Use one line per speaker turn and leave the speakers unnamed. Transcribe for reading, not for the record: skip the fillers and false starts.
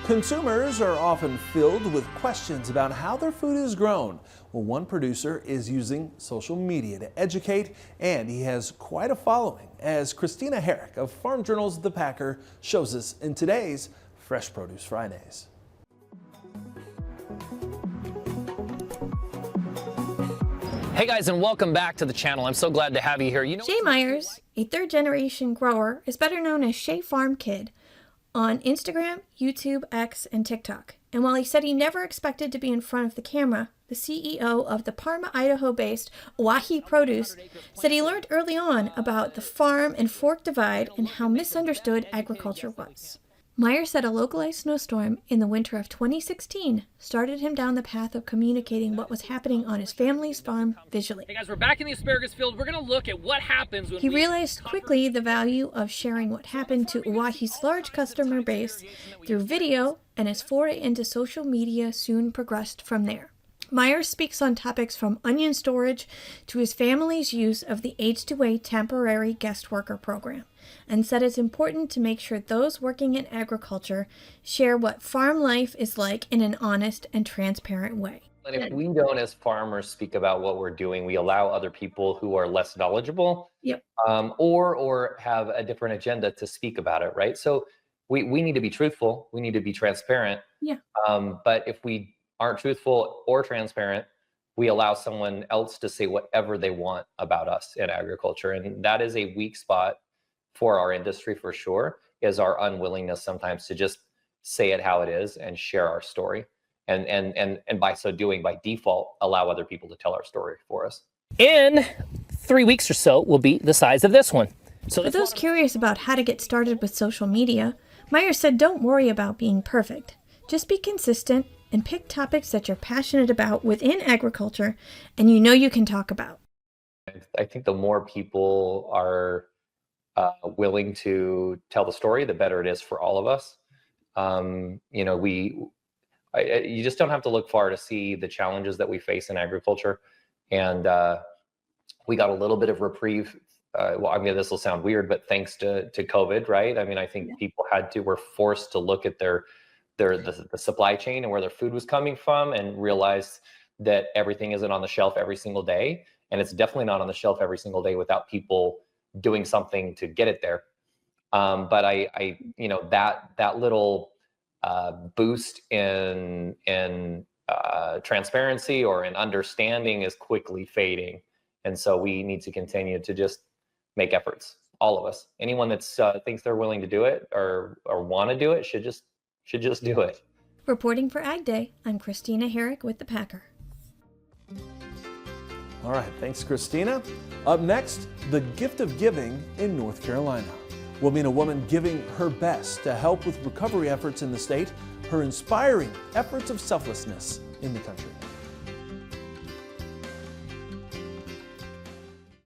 Consumers are often filled with questions about how their food is grown. Well, one producer is using social media to educate, and he has quite a following, as Christina Herrick of Farm Journal's The Packer shows us in today's Fresh Produce Fridays.
Hey guys, and welcome back to the channel. I'm so glad to have you here.
Shay Myers, a third-generation grower, is better known as Shay Farm Kid on Instagram, YouTube, X, and TikTok. And while he said he never expected to be in front of the camera, the CEO of the Parma, Idaho-based Oahe Produce said he learned early on about the farm and fork divide and how misunderstood agriculture was. Myers said a localized snowstorm in the winter of 2016 started him down the path of communicating what was happening on his family's farm visually.
Hey guys, we're back in the asparagus field. We're going to look at what happens when
he realized quickly the value of sharing what happened to Oahe's large customer base through video, and his foray into social media soon progressed from there. Myers speaks on topics from onion storage to his family's use of the AgDay temporary guest worker program, and said it's important to make sure those working in agriculture share what farm life is like in an honest and transparent way.
And if we don't, as farmers, speak about what we're doing, we allow other people who are less knowledgeable, or have a different agenda to speak about it, right? So we need to be truthful. We need to be transparent. But if we aren't truthful or transparent, we allow someone else to say whatever they want about us in agriculture. And that is a weak spot for our industry for sure, is our unwillingness sometimes to just say it how it is and share our story. And by so doing, by default, allow other people to tell our story for us. In 3 weeks or so will be the size of this one. So
for those curious about how to get started with social media, Myers said don't worry about being perfect. Just be consistent and pick topics that you're passionate about within agriculture and you know you can talk about.
I think the more people are willing to tell the story, the better it is for all of us. You just don't have to look far to see the challenges that we face in agriculture. And we got a little bit of reprieve. This will sound weird, but thanks to COVID, right? I mean, I think people were forced to look at the supply chain and where their food was coming from and realize that everything isn't on the shelf every single day. And it's definitely not on the shelf every single day without people doing something to get it there. But that little boost in transparency or in understanding is quickly fading. And so we need to continue to just make efforts, all of us. Anyone that thinks they're willing to do it or want to do it should just do it.
Reporting for AgDay, I'm Christina Herrick with The Packer.
All right, thanks, Christina. Up next, the gift of giving in North Carolina. We'll meet a woman giving her best to help with recovery efforts in the state, her inspiring efforts of selflessness in the country.